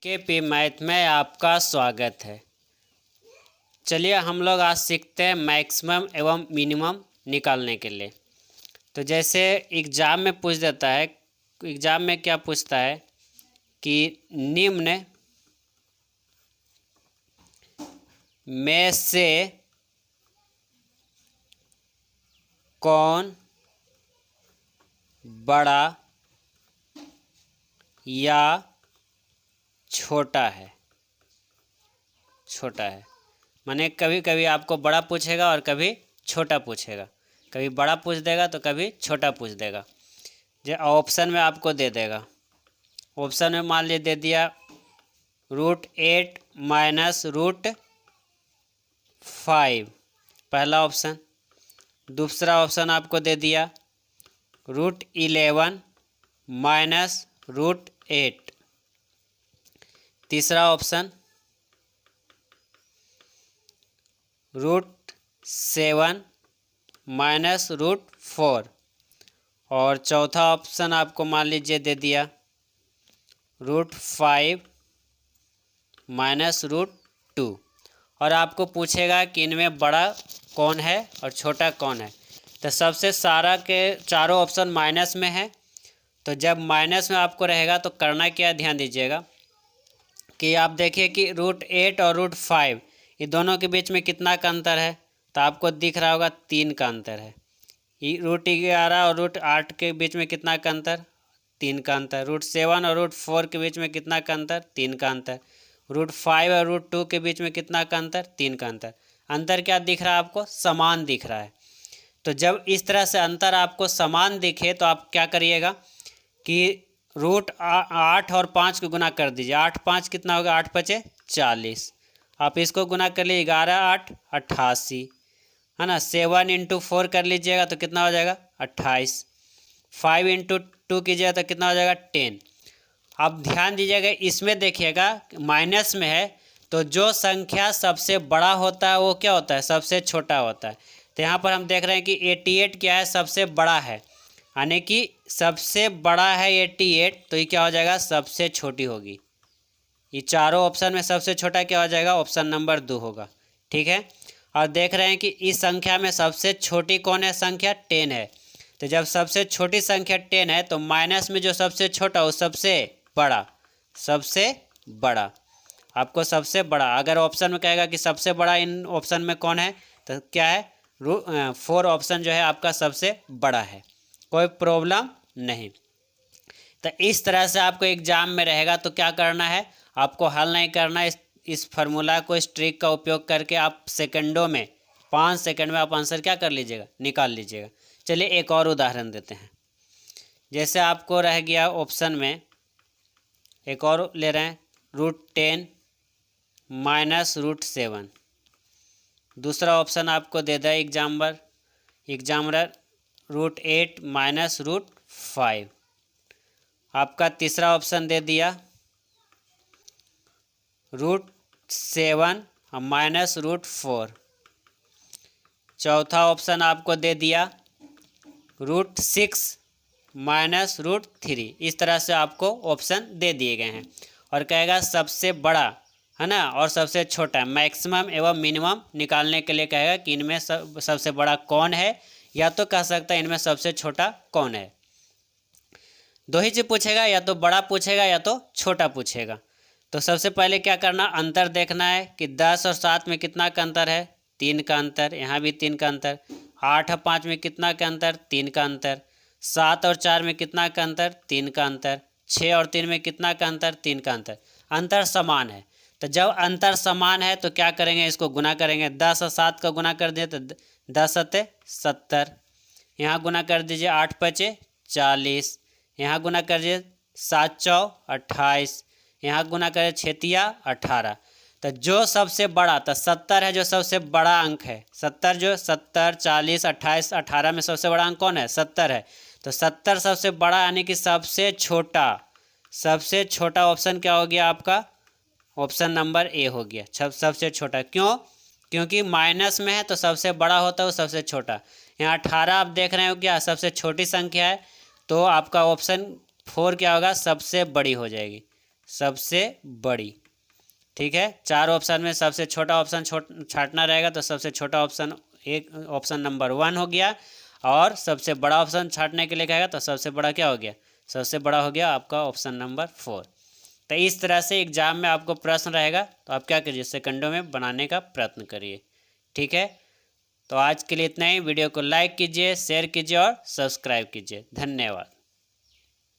KP math में आपका स्वागत है। चलिए हम लोग आज सीखते हैं मैक्सिमम एवं मिनिमम निकालने के लिए। तो जैसे एग्ज़ाम में पूछ देता है, एग्ज़ाम में क्या पूछता है कि निम्न में से कौन बड़ा या छोटा है। माने कभी कभी आपको बड़ा पूछेगा और कभी छोटा पूछेगा, कभी बड़ा पूछ देगा तो कभी छोटा पूछ देगा। जो ऑप्शन में आपको दे देगा, ऑप्शन में मान लीजिए दे दिया √8 - √5 पहला ऑप्शन। दूसरा ऑप्शन आपको दे दिया √11 - √8। तीसरा ऑप्शन √7 - √4 और चौथा ऑप्शन आपको मान लीजिए दे दिया √5 - √2। और आपको पूछेगा कि इनमें बड़ा कौन है और छोटा कौन है। तो सबसे सारा के चारों ऑप्शन माइनस में है, तो जब माइनस में आपको रहेगा तो करना क्या, ध्यान दीजिएगा कि आप देखिए कि √8 और √5 ये दोनों के बीच में कितना का अंतर है। तो आपको दिख रहा होगा 3 का अंतर है। √11 और √8 के बीच में कितना का अंतर, 3 का अंतर। √7 और √4 के बीच में कितना का अंतर, 3 का अंतर। √5 और √2 के बीच में कितना का अंतर, 3 का अंतर। अंतर क्या दिख रहा है आपको, समान दिख रहा है। तो जब इस तरह से अंतर आपको समान दिखे तो आप क्या करिएगा कि √8 और 5 को गुना कर दीजिए। 8 5 कितना होगा, 8 × 5 = 40। आप इसको गुना कर लीजिए, 11 8 88 है ना। 7 × 4 कर लीजिएगा तो कितना हो जाएगा, 28। 5 × 2 कीजिएगा तो कितना हो जाएगा, 10। अब ध्यान दीजिएगा, इसमें देखिएगा माइनस में है तो जो संख्या सबसे बड़ा होता है वो क्या होता है, सबसे छोटा होता है। तो यहाँ पर हम देख रहे हैं कि 88 क्या है, सबसे बड़ा है, यानी कि सबसे बड़ा है 88, तो ये क्या हो जाएगा, सबसे छोटी होगी। ये चारों ऑप्शन में सबसे छोटा क्या हो जाएगा, ऑप्शन नंबर 2 होगा। ठीक है। और देख रहे हैं कि इस संख्या में सबसे छोटी कौन है, संख्या 10 है। तो जब सबसे छोटी संख्या 10 है तो माइनस में जो सबसे छोटा वो सबसे बड़ा आपको सबसे बड़ा। अगर ऑप्शन में कहेगा कि सबसे बड़ा इन ऑप्शन में कौन है तो क्या है, 4 ऑप्शन जो है आपका सबसे बड़ा है, कोई प्रॉब्लम नहीं। तो इस तरह से आपको एग्जाम में रहेगा तो क्या करना है, आपको हल नहीं करना है। इस फार्मूला को, इस ट्रिक का उपयोग करके आप सेकंडों में, 5 सेकंड में आप आंसर क्या कर लीजिएगा, निकाल लीजिएगा। चलिए एक और उदाहरण देते हैं। जैसे आपको रह गया ऑप्शन में, एक और ले रहे हैं √10 - √7। दूसरा ऑप्शन आपको दे दिया एग्जामर √8 - √5। आपका तीसरा ऑप्शन दे दिया √7 - √4। चौथा ऑप्शन आपको दे दिया √6 - √3। इस तरह से आपको ऑप्शन दे दिए गए हैं और कहेगा सबसे बड़ा है ना और सबसे छोटा, मैक्सिमम एवं मिनिमम निकालने के लिए कहेगा कि इनमें सबसे बड़ा कौन है, या तो कह सकता है इनमें सबसे छोटा कौन है। दो ही चीज़ पूछेगा, या तो बड़ा पूछेगा या तो छोटा पूछेगा। तो सबसे पहले क्या करना, अंतर देखना है कि 10 और 7 में कितना का अंतर है, 3 का अंतर। यहाँ भी 3 का अंतर। 8 और 5 में कितना का अंतर, 3 का अंतर। 7 और 4 में कितना का अंतर, 3 का अंतर। 6 और 3 में कितना का अंतर, 3 का अंतर। अंतर समान है। तो जब अंतर समान है तो क्या करेंगे, इसको गुना करेंगे। 10 और 7 का गुना कर दिए तो 10 7 70। यहाँ गुना कर दीजिए, 8 5 40। यहाँ गुना कर दीजिए, 7 4 28। यहाँ गुना करें 6 18। तो जो सबसे बड़ा, तो 70 है जो सबसे बड़ा अंक है। 70 40 28 18 में सबसे बड़ा अंक कौन है, 70 है। तो 70 सबसे बड़ा, यानी कि सबसे छोटा ऑप्शन क्या हो गया आपका, ऑप्शन नंबर ए हो गया, सबसे छोटा। क्यों, क्योंकि माइनस में है तो सबसे बड़ा होता है वो सबसे छोटा। यहाँ 18 आप देख रहे हो क्या, सबसे छोटी संख्या है, तो आपका ऑप्शन 4 क्या होगा, सबसे बड़ी हो जाएगी। सबसे बड़ी। ठीक है, 4 ऑप्शन में सबसे छोटा ऑप्शन छांटना रहेगा तो सबसे छोटा ऑप्शन ऑप्शन नंबर 1 हो गया, और सबसे बड़ा ऑप्शन छांटने के लिए कहेगा तो सबसे बड़ा क्या हो गया, सबसे बड़ा हो गया आपका ऑप्शन नंबर 4। तो इस तरह से एग्जाम में आपको प्रश्न रहेगा तो आप क्या करिए, सेकंडों में बनाने का प्रयत्न करिए। ठीक है, तो आज के लिए इतना ही। वीडियो को लाइक कीजिए, शेयर कीजिए और सब्सक्राइब कीजिए। धन्यवाद।